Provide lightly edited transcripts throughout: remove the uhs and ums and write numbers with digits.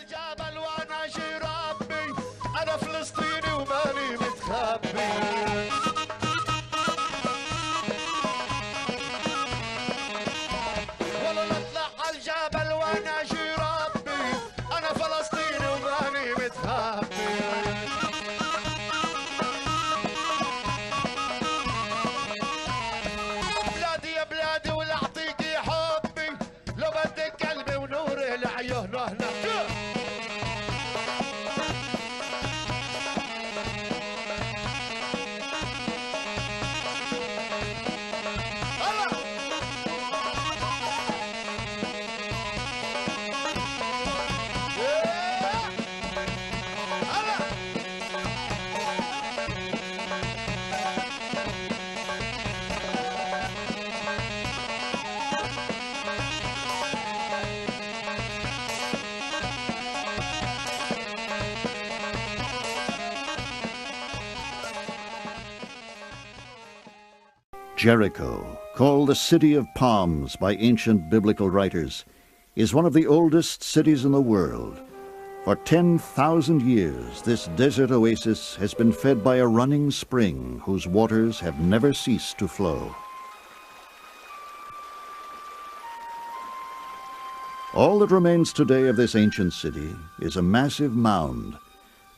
الجبل وانا ربي انا فلسطيني وماني متخبي والله نطلع على الجبل وانا ربي انا فلسطيني وماني متخبي بلادي يا بلادي ولا اعطيكي حبي لو بدك قلبي ونوره لعيونه هنا Jericho, called the City of Palms by ancient biblical writers, is one of the oldest cities in the world. For 10,000 years, this desert oasis has been fed by a running spring whose waters have never ceased to flow. All that remains today of this ancient city is a massive mound,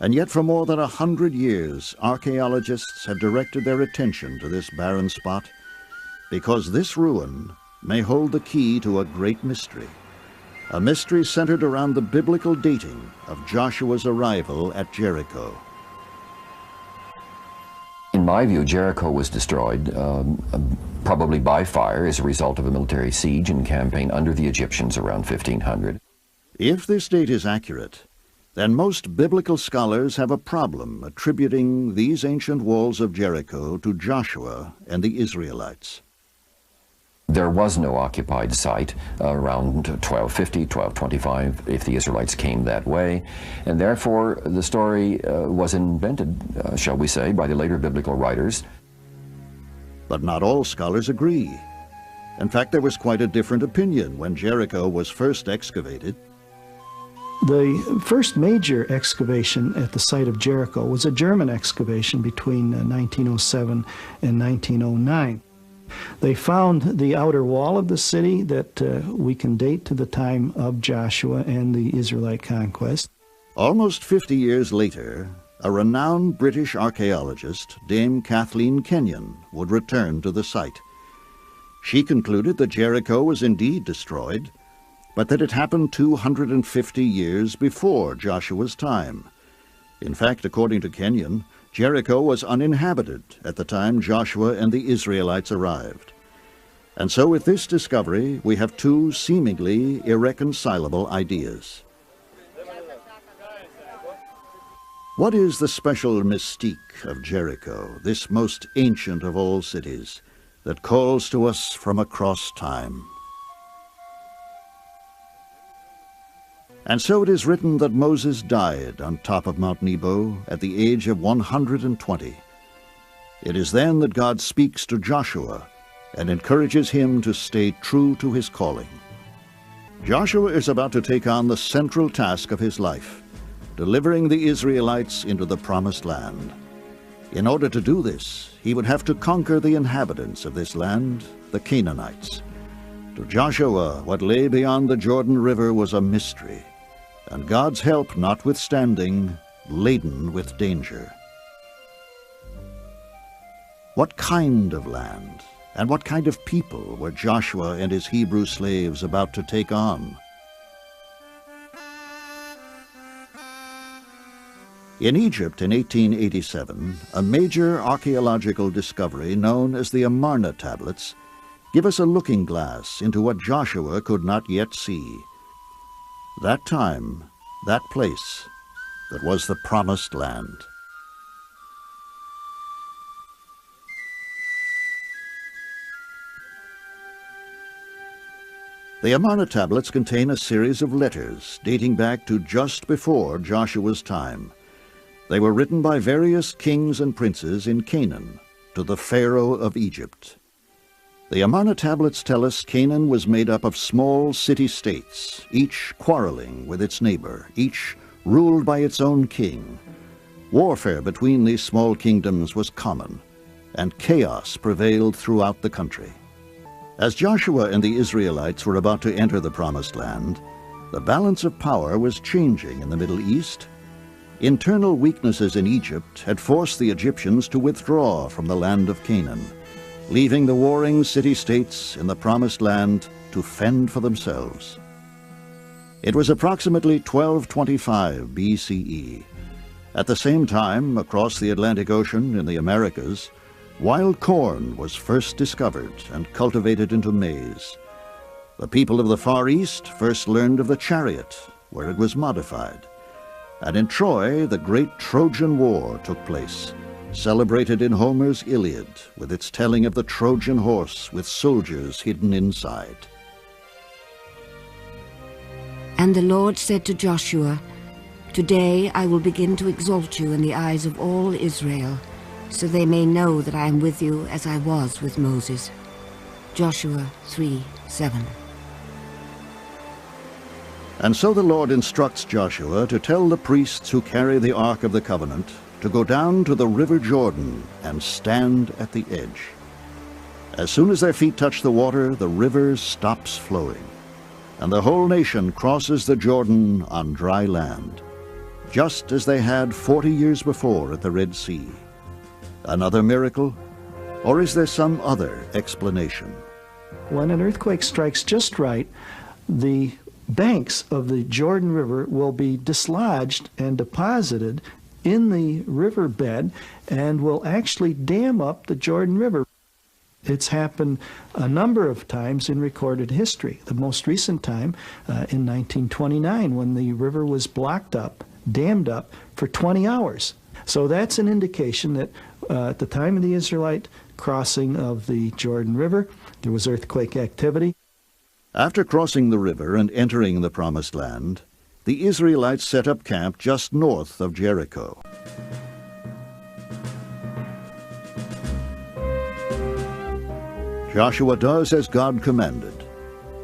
and yet for more than 100 years, archaeologists have directed their attention to this barren spot because this ruin may hold the key to a great mystery, a mystery centered around the biblical dating of Joshua's arrival at Jericho. In my view, Jericho was destroyed probably by fire as a result of a military siege and campaign under the Egyptians around 1500. If this date is accurate, then most biblical scholars have a problem attributing these ancient walls of Jericho to Joshua and the Israelites. There was no occupied site around 1250, 1225, if the Israelites came that way, and therefore the story was invented, shall we say, by the later biblical writers. But not all scholars agree. In fact, there was quite a different opinion when Jericho was first excavated. The first major excavation at the site of Jericho was a German excavation between 1907 and 1909. They found the outer wall of the city that we can date to the time of Joshua and the Israelite conquest. Almost 50 years later, a renowned British archaeologist, Dame Kathleen Kenyon, would return to the site. She concluded that Jericho was indeed destroyed, but that it happened 250 years before Joshua's time. In fact, according to Kenyon, Jericho was uninhabited at the time Joshua and the Israelites arrived. And so with this discovery, we have two seemingly irreconcilable ideas. What is the special mystique of Jericho, this most ancient of all cities, that calls to us from across time? And so it is written that Moses died on top of Mount Nebo at the age of 120. It is then that God speaks to Joshua and encourages him to stay true to his calling. Joshua is about to take on the central task of his life, delivering the Israelites into the promised land. In order to do this, he would have to conquer the inhabitants of this land, the Canaanites. To Joshua, what lay beyond the Jordan River was a mystery, and God's help notwithstanding, laden with danger. What kind of land and what kind of people were Joshua and his Hebrew slaves about to take on? In Egypt in 1887, a major archaeological discovery known as the Amarna tablets give us a looking glass into what Joshua could not yet see. That time, that place, that was the promised land. The Amarna tablets contain a series of letters dating back to just before Joshua's time. They were written by various kings and princes in Canaan to the Pharaoh of Egypt. The Amarna tablets tell us Canaan was made up of small city-states, each quarreling with its neighbor, each ruled by its own king. Warfare between these small kingdoms was common, and chaos prevailed throughout the country. As Joshua and the Israelites were about to enter the Promised Land, the balance of power was changing in the Middle East. Internal weaknesses in Egypt had forced the Egyptians to withdraw from the land of Canaan, leaving the warring city-states in the Promised Land to fend for themselves. It was approximately 1225 BCE. At the same time, across the Atlantic Ocean in the Americas, wild corn was first discovered and cultivated into maize. The people of the Far East first learned of the chariot, where it was modified. And in Troy, the great Trojan War took place, celebrated in Homer's Iliad, with its telling of the Trojan horse with soldiers hidden inside. And the Lord said to Joshua, "Today I will begin to exalt you in the eyes of all Israel, so they may know that I am with you as I was with Moses." Joshua 3:7. And so the Lord instructs Joshua to tell the priests who carry the Ark of the Covenant to go down to the river Jordan and stand at the edge. As soon as their feet touch the water, the river stops flowing, and the whole nation crosses the Jordan on dry land, just as they had 40 years before at the Red Sea. Another miracle? Or is there some other explanation? When an earthquake strikes just right, the banks of the Jordan River will be dislodged and deposited in the riverbed and will actually dam up the Jordan River. It's happened a number of times in recorded history. The most recent time in 1929, when the river was blocked up, dammed up for 20 hours. So that's an indication that at the time of the Israelite crossing of the Jordan River, there was earthquake activity. After crossing the river and entering the Promised Land, the Israelites set up camp just north of Jericho. Joshua does as God commanded.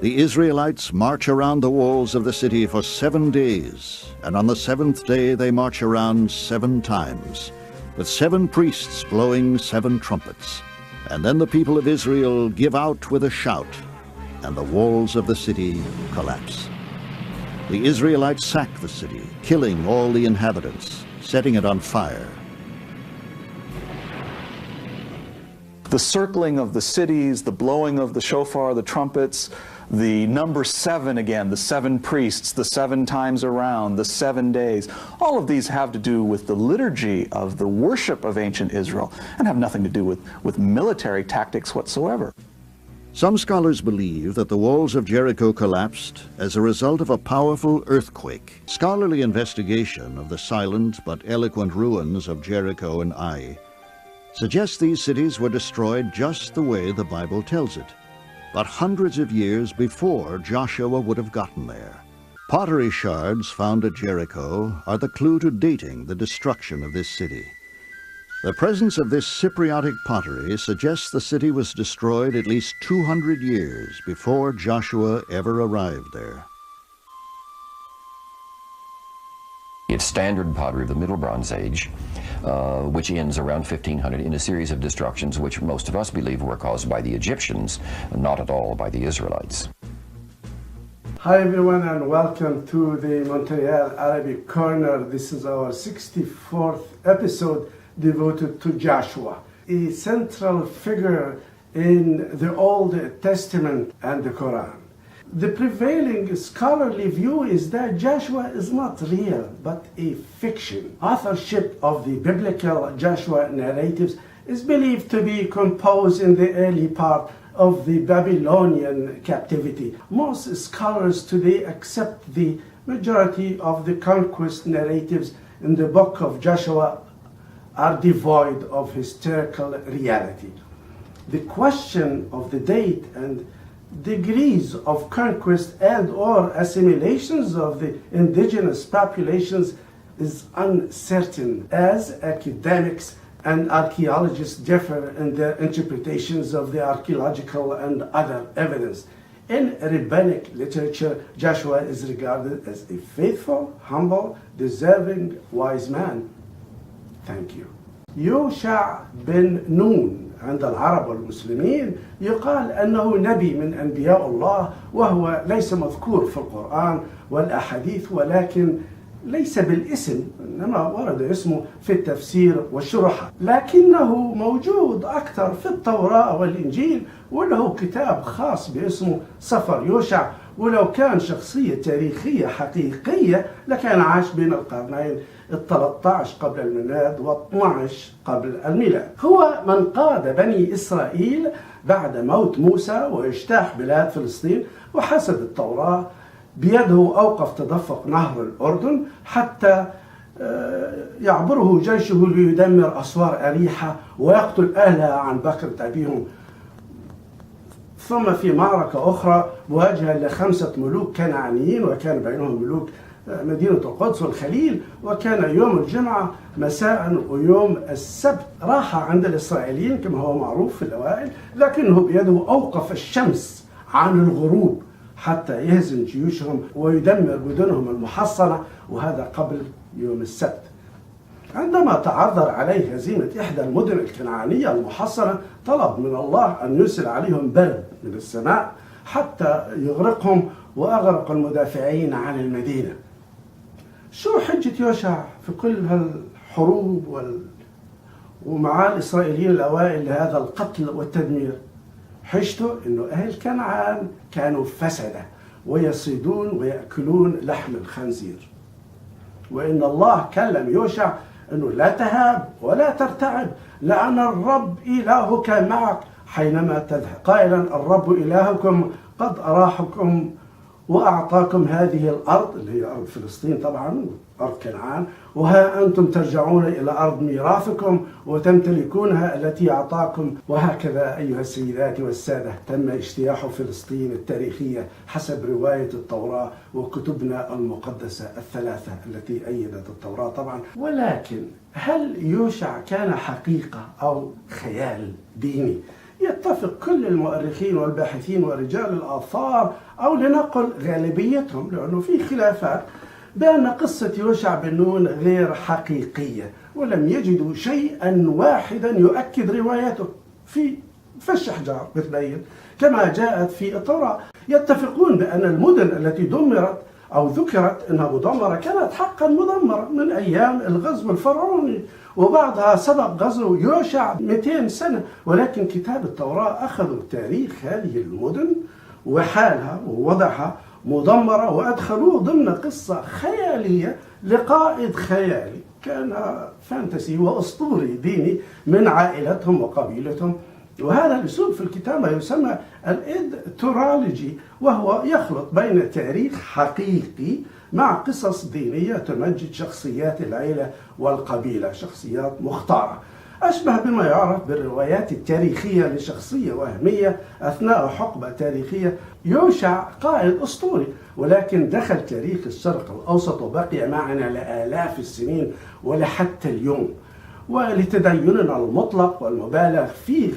The Israelites march around the walls of the city for 7 days, and on the 7th day they march around 7 times, with 7 priests blowing 7 trumpets. And then the people of Israel give out with a shout, and the walls of the city collapse. The Israelites sack the city, killing all the inhabitants, setting it on fire. The circling of the cities, the blowing of the shofar, the trumpets, the number 7 again, the 7 priests, the 7 times around, the 7 days, all of these have to do with the liturgy of the worship of ancient Israel and have nothing to do with military tactics whatsoever. Some scholars believe that the walls of Jericho collapsed as a result of a powerful earthquake. Scholarly investigation of the silent but eloquent ruins of Jericho and Ai suggests these cities were destroyed just the way the Bible tells it, but hundreds of years before Joshua would have gotten there. Pottery shards found at Jericho are the clue to dating the destruction of this city. The presence of this Cypriotic pottery suggests the city was destroyed at least 200 years before Joshua ever arrived there. It's standard pottery of the Middle Bronze Age, which ends around 1500 in a series of destructions which most of us believe were caused by the Egyptians, not at all by the Israelites. Hi everyone and welcome to the Montreal Arabic Corner. This is our 64th episode devoted to Joshua, a central figure in the Old Testament and the Quran. The prevailing scholarly view is that Joshua is not real, but a fiction. Authorship of the biblical Joshua narratives is believed to be composed in the early part of the Babylonian captivity. Most scholars today accept the majority of the conquest narratives in the book of Joshua are devoid of historical reality. The question of the date and degrees of conquest and or assimilations of the indigenous populations is uncertain, as academics and archaeologists differ in their interpretations of the archaeological and other evidence. In rabbinic literature, Joshua is regarded as a faithful, humble, deserving, wise man. Thank you. يوشع بن نون عند العرب والمسلمين يقال أنه نبي من أنبياء الله، وهو ليس مذكور في القرآن والأحاديث، ولكن ليس بالاسم، إنما ورد اسمه في التفسير والشروحات، لكنه موجود أكثر في التوراة والإنجيل، وله كتاب خاص باسمه سفر يوشع. ولو كان شخصية تاريخية حقيقية لكان عاش بين القرنين 13 قبل الميلاد و12 قبل الميلاد. هو من قاد بني إسرائيل بعد موت موسى واجتاح بلاد فلسطين، وحسب التوراة بيده أوقف تدفق نهر الأردن حتى يعبره جيشه ليدمر أسوار اريحا ويقتل أهلها عن بكرة أبيهم. ثم في معركة أخرى مواجهة ل5 ملوك كنعانيين، وكان بينهم ملوك مدينة القدس والخليل، وكان يوم الجمعة مساء ويوم السبت راحة عند الإسرائيليين كما هو معروف في الأوائل، لكنه بيده أوقف الشمس عن الغروب حتى يهزم جيوشهم ويدمر مدنهم المحصنة، وهذا قبل يوم السبت. عندما تعذر عليه هزيمة إحدى المدن الكنعانية المحصنة طلب من الله أن يرسل عليهم برد من السماء حتى يغرقهم، وأغرق المدافعين عن المدينة. شو حجة يوشع في كل هالحروب ومع الإسرائيليين الأوائل لهذا القتل والتدمير؟ حجته إنه أهل كنعان كانوا فسدة ويصيدون ويأكلون لحم الخنزير، وإن الله كلم يوشع أنه لا تهاب ولا ترتعب لأن الرب إلهك معك حينما تذهب، قائلا الرب إلهكم قد أراحكم وأعطاكم هذه الأرض اللي هي أرض فلسطين طبعا، أرض كنعان، وها أنتم ترجعون إلى أرض ميراثكم وتمتلكونها التي أعطاكم. وهكذا أيها السيدات والسادة تم اجتياح فلسطين التاريخية حسب رواية التوراة وكتبنا المقدسة الثلاثة التي أيدت التوراة طبعا. ولكن هل يوشع كان حقيقة أو خيال ديني؟ يتفق كل المؤرخين والباحثين ورجال الآثار أو لنقل غالبيتهم، لأنه في خلافات، بأن قصة يوشع بن نون غير حقيقية، ولم يجدوا شيئا واحدا يؤكد روايته في فش أحجار بتبين كما جاءت في التوراة. يتفقون بأن المدن التي دمرت أو ذكرت أنها مدمرة كانت حقا مدمرة من أيام الغزو الفرعوني، وبعدها سبق غزو يوشع 200 سنة، ولكن كتاب التوراة أخذوا تاريخ هذه المدن وحالها ووضعها مدمرة وأدخلوه ضمن قصة خيالية لقائد خيالي كان فانتسي وأسطوري ديني من عائلتهم وقبيلتهم. وهذا الأسلوب في الكتابة يسمى الإدتورولوجي، وهو يخلط بين تاريخ حقيقي مع قصص دينية تمجد شخصيات العيلة والقبيلة، شخصيات مختارة، أشبه بما يعرف بالروايات التاريخية لشخصية وهمية أثناء حقبة تاريخية. يوشع قائد أسطوري، ولكن دخل تاريخ الشرق الأوسط وبقي معنا لآلاف السنين ولحتى اليوم. ولتديننا المطلق والمبالغ فيه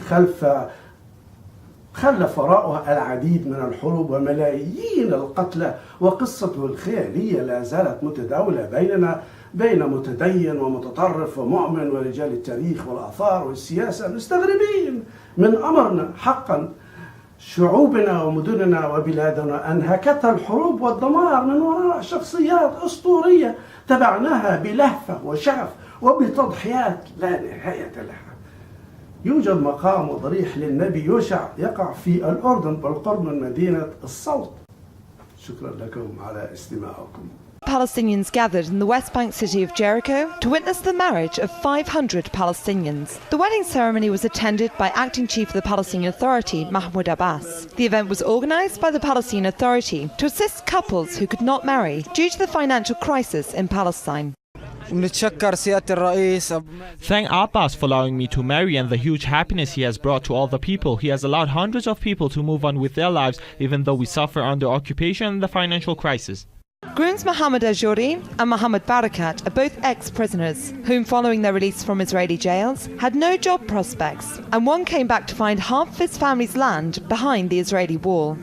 خلف وراءه العديد من الحروب وملايين القتلى، وقصته الخيالية لا زالت متداولة بيننا بين متدين ومتطرف ومؤمن ورجال التاريخ والآثار والسياسة مستغربين من أمرنا. حقا شعوبنا ومدننا وبلادنا أنهكتها الحروب والدمار من وراء شخصيات أسطورية تبعناها بلهفة وشغف وبتضحيات لا نهاية لها. يوجد مقام وضريح للنبي يوشع يقع في الأردن بالقرب من مدينة الصوت. شكرا لكم على استماعكم. Palestinians gathered in the West Bank city of Jericho to witness the marriage of 500 Palestinians. The wedding ceremony was attended by Acting Chief of the Palestinian Authority, Mahmoud Abbas. The event was organised by the Palestinian Authority to assist couples who could not marry due to the financial crisis in Palestine. Thank Abbas for allowing me to marry and the huge happiness he has brought to all the people. He has allowed hundreds of people to move on with their lives even though we suffer under occupation and the financial crisis. Grooms Mohammed Ajouri and Mohammed Barakat are both ex-prisoners, whom following their release from Israeli jails had no job prospects, and one came back to find half of his family's land behind the Israeli wall.